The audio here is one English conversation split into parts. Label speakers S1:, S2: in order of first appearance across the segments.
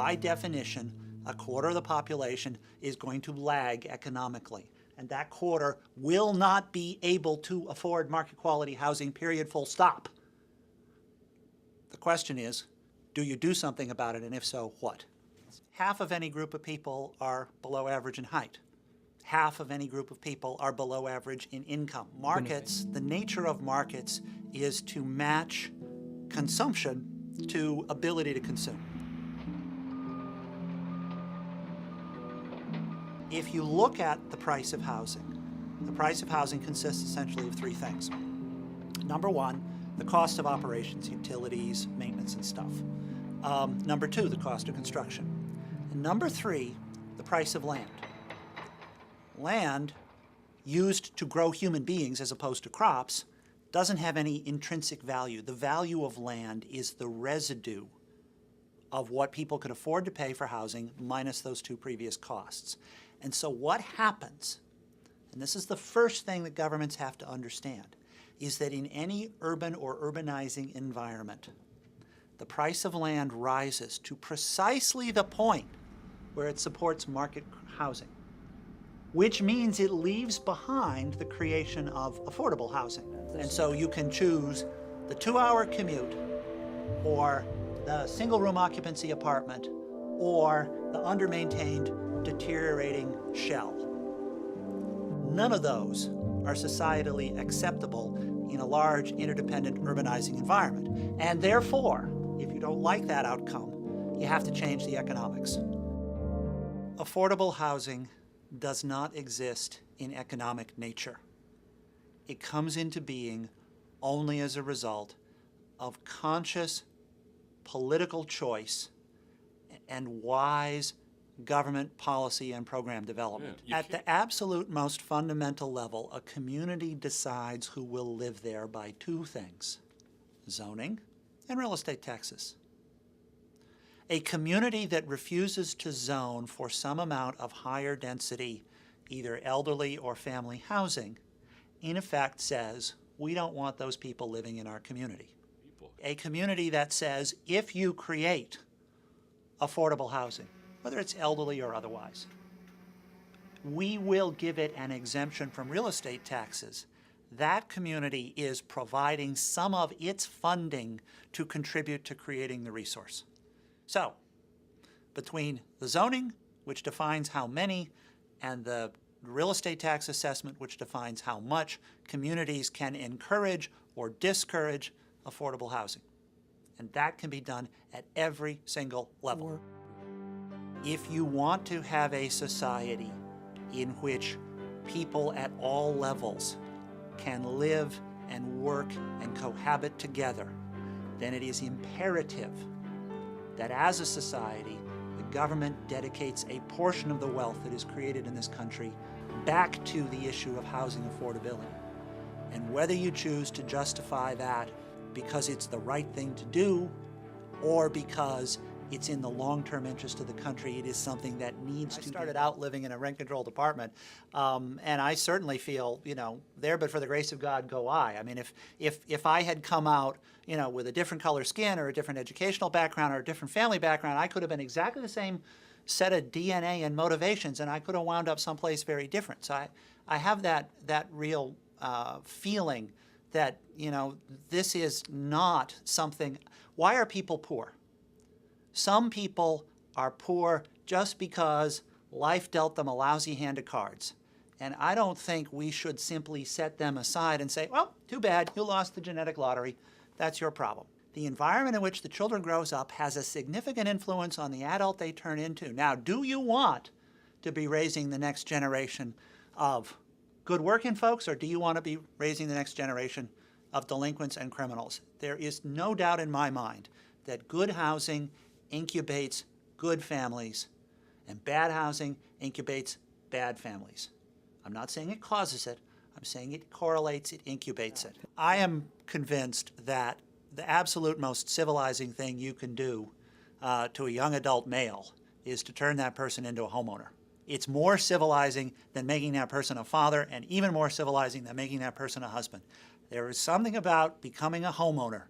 S1: by definition, a quarter of the population is going to lag economically. And that quarter will not be able to afford market quality housing, period, full stop. The question is, do you do something about it, and if so, what? Half of any group of people are below average in height. Half of any group of people are below average in income. Markets, the nature of markets is to match consumption to ability to consume. If you look at the price of housing consists essentially of three things. Number one, the cost of operations, utilities, maintenance, and stuff. Number two, the cost of construction. And number three, the price of land. Land used to grow human beings as opposed to crops doesn't have any intrinsic value. The value of land is the residue of what people could afford to pay for housing minus those two previous costs. And so what happens, and this is the first thing that governments have to understand, is that in any urban or urbanizing environment, the price of land rises to precisely the point where it supports market housing, which means it leaves behind the creation of affordable housing. And so you can choose the 2-hour commute, or the single-room occupancy apartment, or the under-maintained, deteriorating shell. None of those are societally acceptable in a large, interdependent, urbanizing environment. And therefore, if you don't like that outcome, you have to change the economics. Affordable housing does not exist in economic nature. It comes into being only as a result of conscious political choice and wise government policy and program development. At the absolute most fundamental level, a community decides who will live there by two things: zoning and real estate taxes. A community that refuses to zone for some amount of higher density, either elderly or family housing, in effect says, we don't want those people living in our community. A community that says, if you create affordable housing, whether it's elderly or otherwise, we will give it an exemption from real estate taxes. That community is providing some of its funding to contribute to creating the resource. So, between the zoning, which defines how many, and the real estate tax assessment, which defines how much, communities can encourage or discourage affordable housing. And that can be done at every single level. If you want to have a society in which people at all levels can live and work and cohabit together, then it is imperative that as a society, the government dedicates a portion of the wealth that is created in this country back to the issue of housing affordability. And whether you choose to justify that because it's the right thing to do or because it's in the long-term interest of the country, it is something that needs to be. I started out living in a rent-controlled apartment, and I certainly feel, there but for the grace of God go I. I mean, if I had come out, with a different color skin or a different educational background or a different family background, I could have been exactly the same set of DNA and motivations, and I could have wound up someplace very different. So I have that real feeling that, this is not something. Why are people poor? Some people are poor just because life dealt them a lousy hand of cards. And I don't think we should simply set them aside and say, well, too bad, you lost the genetic lottery. That's your problem. The environment in which the children grows up has a significant influence on the adult they turn into. Now, do you want to be raising the next generation of good working folks, or do you want to be raising the next generation of delinquents and criminals? There is no doubt in my mind that good housing incubates good families, and bad housing incubates bad families. I'm not saying it causes it. I'm saying it correlates, it incubates it. I am convinced that the absolute most civilizing thing you can do to a young adult male is to turn that person into a homeowner. It's more civilizing than making that person a father, and even more civilizing than making that person a husband. There is something about becoming a homeowner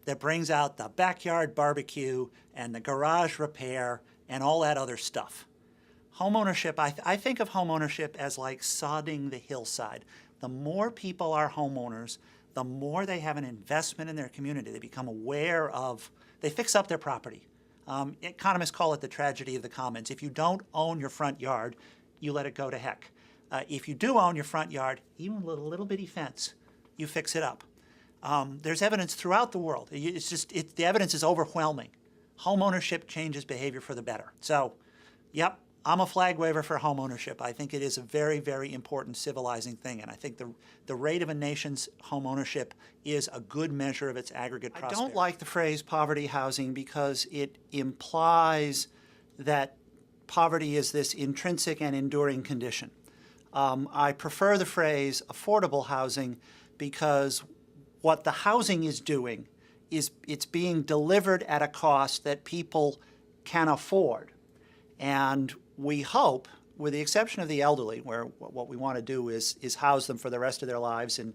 S1: that brings out the backyard barbecue and the garage repair and all that other stuff. Homeownership, I think of homeownership as like sodding the hillside. The more people are homeowners, the more they have an investment in their community. They become aware of, they fix up their property. Economists call it the tragedy of the commons. If you don't own your front yard, you let it go to heck. If you do own your front yard, even with a little bitty fence, you fix it up. There's evidence throughout the world. The evidence is overwhelming. Homeownership changes behavior for the better. So, yep, I'm a flag waver for homeownership. I think it is a very, very important civilizing thing, and I think the rate of a nation's homeownership is a good measure of its aggregate prosperity. I don't like the phrase poverty housing because it implies that poverty is this intrinsic and enduring condition. I prefer the phrase affordable housing because what the housing is doing is it's being delivered at a cost that people can afford. And we hope, with the exception of the elderly, where what we want to do is house them for the rest of their lives in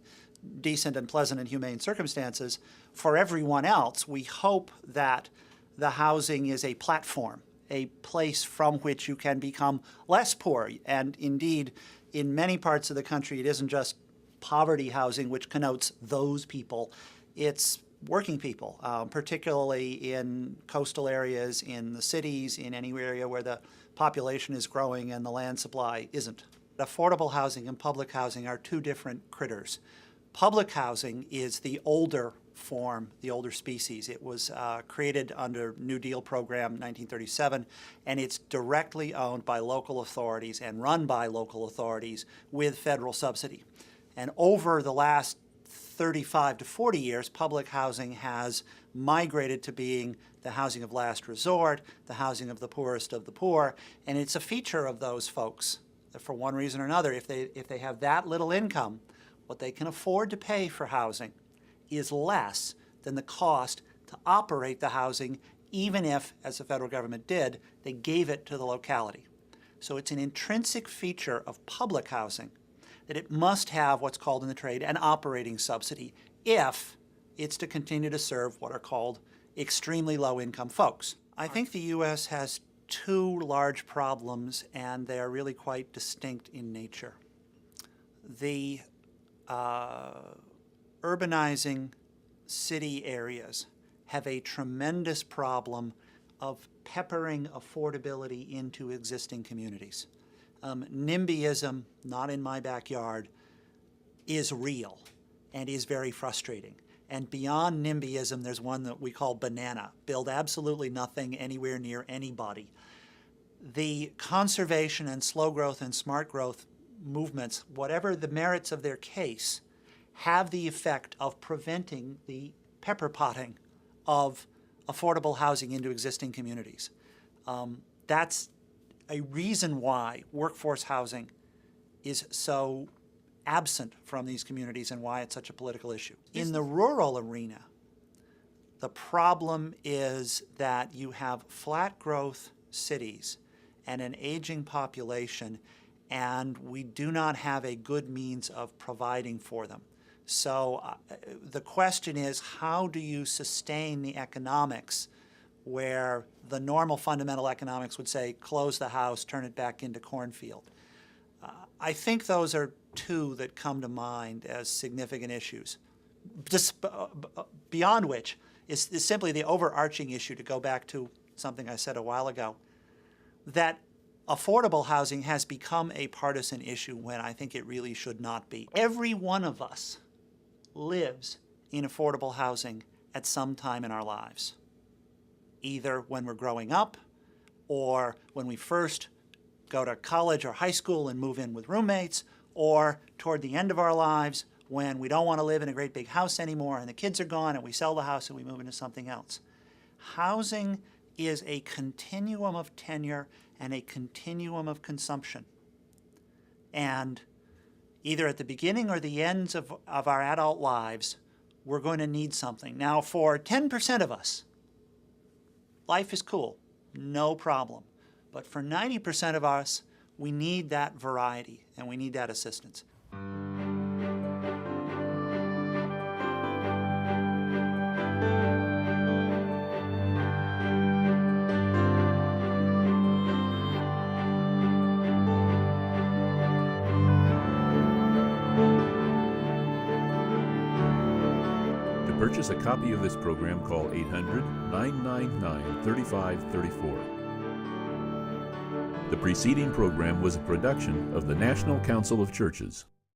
S1: decent and pleasant and humane circumstances, for everyone else, we hope that the housing is a platform, a place from which you can become less poor. And indeed, in many parts of the country, it isn't just poverty housing, which connotes those people. It's working people, particularly in coastal areas, in the cities, in any area where the population is growing and the land supply isn't. Affordable housing and public housing are two different critters. Public housing is the older form, the older species. It was created under New Deal program 1937, and it's directly owned by local authorities and run by local authorities with federal subsidy. And over the last 35 to 40 years, public housing has migrated to being the housing of last resort, the housing of the poorest of the poor, and it's a feature of those folks that for one reason or another, if they have that little income, what they can afford to pay for housing is less than the cost to operate the housing, even if, as the federal government did, they gave it to the locality. So it's an intrinsic feature of public housing that it must have what's called in the trade an operating subsidy if it's to continue to serve what are called extremely low-income folks. I think the U.S. has two large problems, and they are really quite distinct in nature. The urbanizing city areas have a tremendous problem of peppering affordability into existing communities. NIMBYism, not in my backyard, is real and is very frustrating. And beyond NIMBYism, there's one that we call banana, build absolutely nothing anywhere near anybody. The conservation and slow growth and smart growth movements, whatever the merits of their case, have the effect of preventing the pepper potting of affordable housing into existing communities. That's a reason why workforce housing is so absent from these communities and why it's such a political issue. In the rural arena, the problem is that you have flat growth cities and an aging population, and we do not have a good means of providing for them. So the question is, how do you sustain the economics where the normal fundamental economics would say, close the house, turn it back into cornfield? I think those are two that come to mind as significant issues. Just beyond which is simply the overarching issue, to go back to something I said a while ago, that affordable housing has become a partisan issue when I think it really should not be. Every one of us lives in affordable housing at some time in our lives, either when we're growing up or when we first go to college or high school and move in with roommates, or toward the end of our lives when we don't want to live in a great big house anymore and the kids are gone and we sell the house and we move into something else. Housing is a continuum of tenure and a continuum of consumption. And either at the beginning or the ends of our adult lives, we're going to need something. Now, for 10% of us, life is cool, no problem. But for 90% of us, we need that variety and we need that assistance.
S2: purchase a copy of this program, call 800-999-3534. The preceding program was a production of the National Council of Churches.